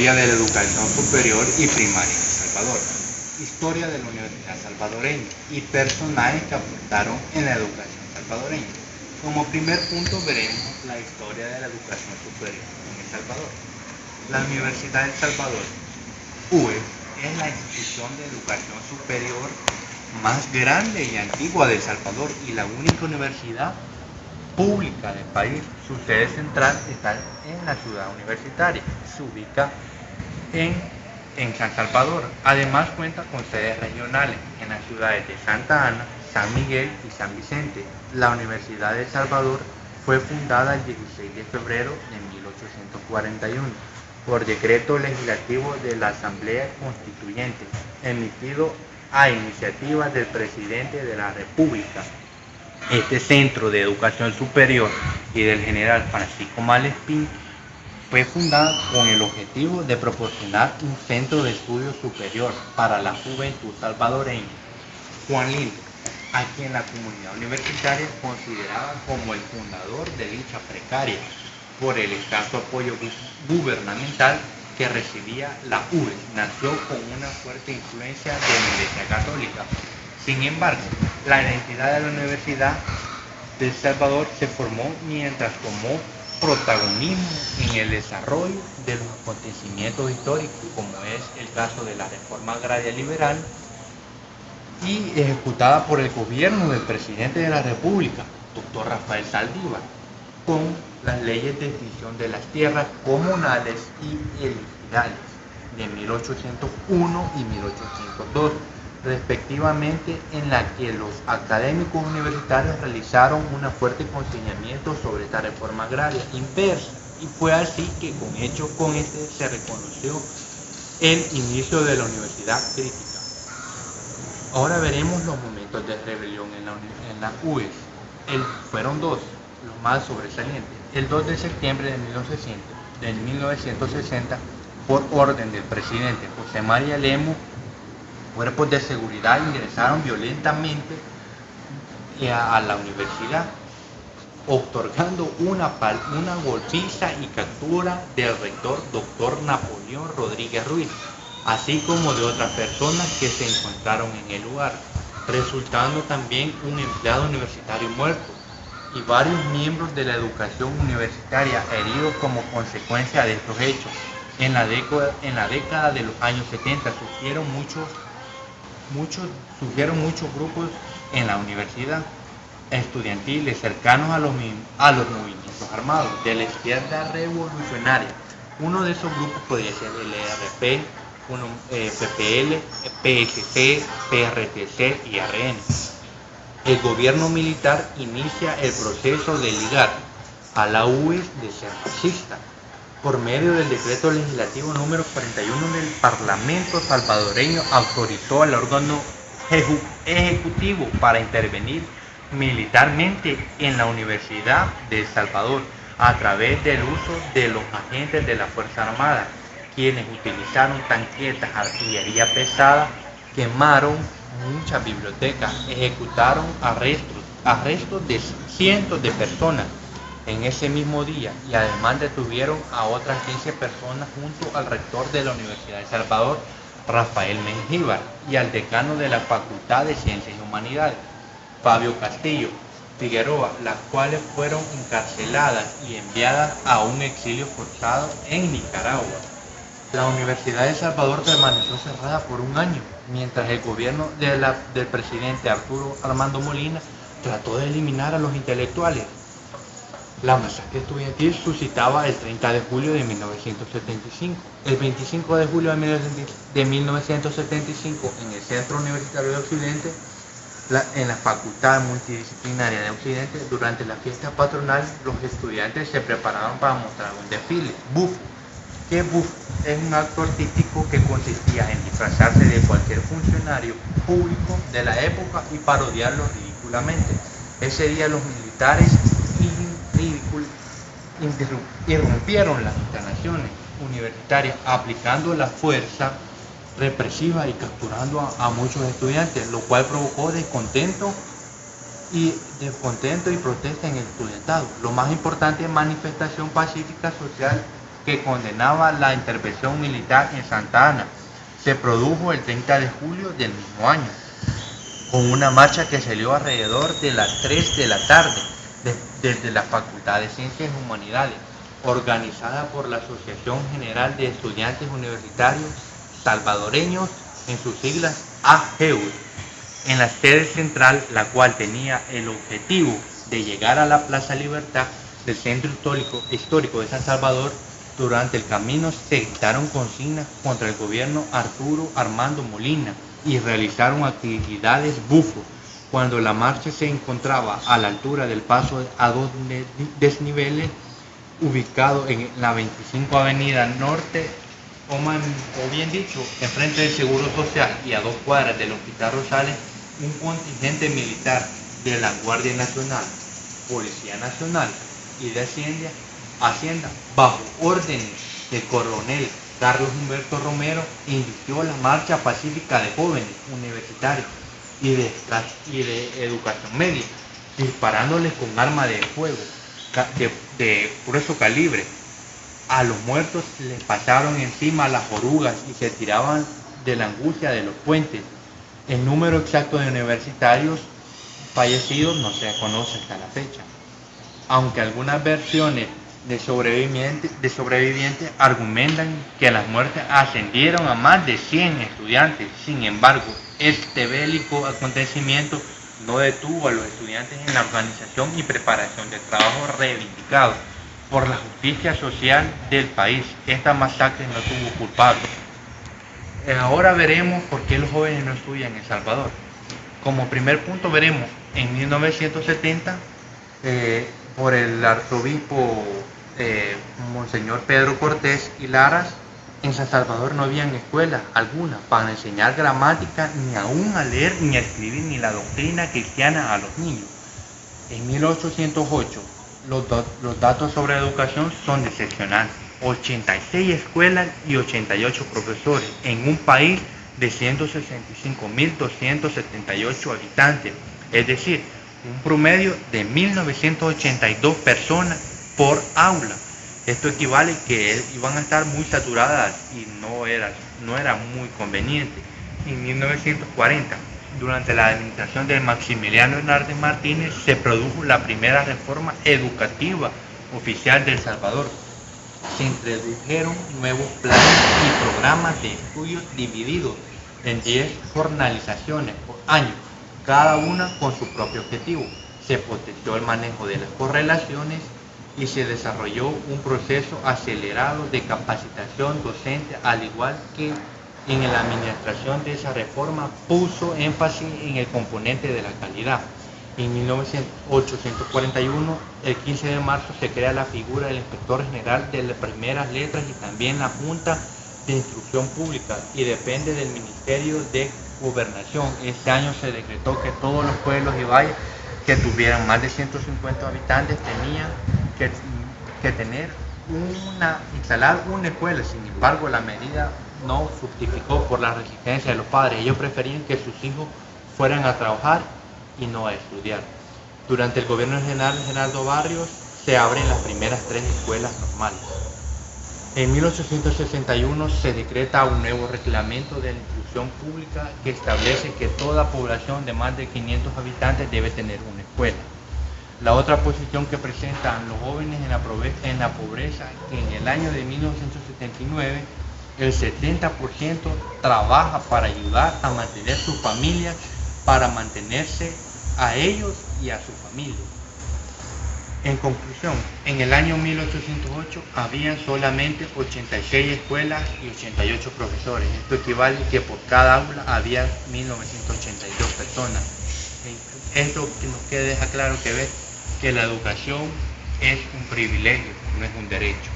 Historia de la educación superior y primaria en El Salvador, historia de la Universidad Salvadoreña y personajes que aportaron en la educación salvadoreña. Como primer punto veremos la historia de la educación superior en El Salvador. La Universidad del Salvador, UES, es la institución de educación superior más grande y antigua de El Salvador y la única universidad pública del país. Su sede central está en la ciudad universitaria, se ubica en San Salvador. Además cuenta con sedes regionales en las ciudades de Santa Ana, San Miguel y San Vicente. La Universidad de El Salvador fue fundada el 16 de febrero de 1841 por decreto legislativo de la Asamblea Constituyente, emitido a iniciativa del presidente de la República. Este centro de educación superior y del general Francisco Malespín fue fundado con el objetivo de proporcionar un centro de estudio superior para la juventud salvadoreña. Juan Lindo, a quien la comunidad universitaria consideraba como el fundador de dicha precaria, por el escaso apoyo gubernamental que recibía la UES, nació con una fuerte influencia de la Iglesia Católica. Sin embargo, la identidad de la Universidad de El Salvador se formó mientras tomó protagonismo en el desarrollo de los acontecimientos históricos, como es el caso de la reforma agraria liberal y ejecutada por el gobierno del presidente de la República, doctor Rafael Saldívar, con las leyes de extinción de las tierras comunales y ejidales de 1801 y 1802, respectivamente, en la que los académicos universitarios realizaron un fuerte consignamiento sobre esta reforma agraria inversa, y fue así que con este se reconoció el inicio de la universidad crítica. Ahora veremos los momentos de rebelión en la UES. Fueron dos, los más sobresalientes. El 2 de septiembre de 1960, por orden del presidente José María Lemus, cuerpos de seguridad ingresaron violentamente a la universidad, otorgando una golpiza y captura del rector doctor Napoleón Rodríguez Ruiz, así como de otras personas que se encontraron en el lugar, resultando también un empleado universitario muerto y varios miembros de la educación universitaria heridos como consecuencia de estos hechos. En la década de los años 70 surgieron muchos grupos en la universidad estudiantiles cercanos a los movimientos armados de la izquierda revolucionaria. Uno de esos grupos podría ser el ERP, PPL, PSC, PRTC y RN. El gobierno militar inicia el proceso de ligar a la UES de ser fascista por medio del decreto legislativo número 41 del Parlamento salvadoreño. Autorizó al órgano ejecutivo para intervenir militarmente en la Universidad de El Salvador a través del uso de los agentes de la Fuerza Armada, quienes utilizaron tanquetas, artillería pesada, quemaron muchas bibliotecas, ejecutaron arrestos de cientos de personas en ese mismo día, y además detuvieron a otras 15 personas junto al rector de la Universidad de El Salvador, Rafael Mengíbar, y al decano de la Facultad de Ciencias y Humanidades, Fabio Castillo Figueroa, las cuales fueron encarceladas y enviadas a un exilio forzado en Nicaragua. La Universidad de El Salvador permaneció cerrada por un año, mientras el gobierno del presidente Arturo Armando Molina trató de eliminar a los intelectuales. La masacre estudiantil suscitaba el 30 de julio de 1975. El 25 de julio de 1975, en el Centro Universitario de Occidente, en la Facultad Multidisciplinaria de Occidente, durante la fiesta patronal, los estudiantes se prepararon para mostrar un desfile, bufo. ¿Qué bufo? Es un acto artístico que consistía en disfrazarse de cualquier funcionario público de la época y parodiarlo ridículamente. Ese día los militares irrumpieron las instalaciones universitarias aplicando la fuerza represiva y capturando a muchos estudiantes, lo cual provocó descontento y protesta en el estudiantado. Lo más importante es manifestación pacífica social que condenaba la intervención militar en Santa Ana. Se produjo el 30 de julio del mismo año, con una marcha que salió alrededor de las 3 de la tarde desde la Facultad de Ciencias y Humanidades, organizada por la Asociación General de Estudiantes Universitarios Salvadoreños, en sus siglas AGEUS, en la sede central, la cual tenía el objetivo de llegar a la Plaza Libertad del centro histórico de San Salvador. Durante el camino se gritaron consignas contra el gobierno Arturo Armando Molina y realizaron actividades bufo. Cuando la marcha se encontraba a la altura del paso a 2 desniveles, ubicado en la 25 Avenida Norte, o bien dicho, enfrente del Seguro Social y a 2 cuadras del Hospital Rosales, un contingente militar de la Guardia Nacional, Policía Nacional y de Hacienda, bajo órdenes del coronel Carlos Humberto Romero, inició la marcha pacífica de jóvenes universitarios y de educación media, disparándoles con arma de fuego de grueso calibre. A los muertos les pasaron encima las orugas y se tiraban de la angustia de los puentes. El número exacto de universitarios fallecidos no se conoce hasta la fecha, aunque algunas versiones de sobrevivientes argumentan que las muertes ascendieron a más de 100 estudiantes. Sin embargo, este bélico acontecimiento no detuvo a los estudiantes en la organización y preparación del trabajo reivindicado por la justicia social del país. Esta masacre no tuvo culpables. Ahora veremos por qué los jóvenes no estudian en El Salvador. Como primer punto veremos en 1970 por el arzobispo Monseñor Pedro Cortés y Laras, en San Salvador no habían escuelas alguna para enseñar gramática, ni aún a leer, ni a escribir, ni la doctrina cristiana a los niños. En 1808 los datos sobre educación son decepcionantes: 86 escuelas y 88 profesores en un país de 165.278 habitantes, es decir, un promedio de 1.982 personas por aula. Esto equivale que iban a estar muy saturadas y no era muy conveniente. En 1940, durante la administración de Maximiliano Hernández Martínez, se produjo la primera reforma educativa oficial de El Salvador. Se introdujeron nuevos planes y programas de estudios divididos en 10 jornalizaciones por año, cada una con su propio objetivo. Se potenció el manejo de las correlaciones y se desarrolló un proceso acelerado de capacitación docente, al igual que en la administración de esa reforma puso énfasis en el componente de la calidad. En 1841, el 15 de marzo, se crea la figura del inspector general de las primeras letras y también la Junta de Instrucción Pública, y depende del Ministerio de Gobernación. Este año se decretó que todos los pueblos y valles que tuvieran más de 150 habitantes tenían que instalar una escuela. Sin embargo, la medida no fructificó por la resistencia de los padres. Ellos preferían que sus hijos fueran a trabajar y no a estudiar. Durante el gobierno general Gerardo Barrios se abren las primeras 3 escuelas normales. En 1861 se decreta un nuevo reglamento de la instrucción pública que establece que toda población de más de 500 habitantes debe tener una escuela. La otra posición que presentan los jóvenes en la pobreza, que en el año de 1979 el 70% trabaja para ayudar a mantener sus familias, para mantenerse a ellos y a su familia. En conclusión, en el año 1808 habían solamente 86 escuelas y 88 profesores. Esto equivale a que por cada aula había 1982 personas. Esto que nos deja claro que la educación es un privilegio, no es un derecho.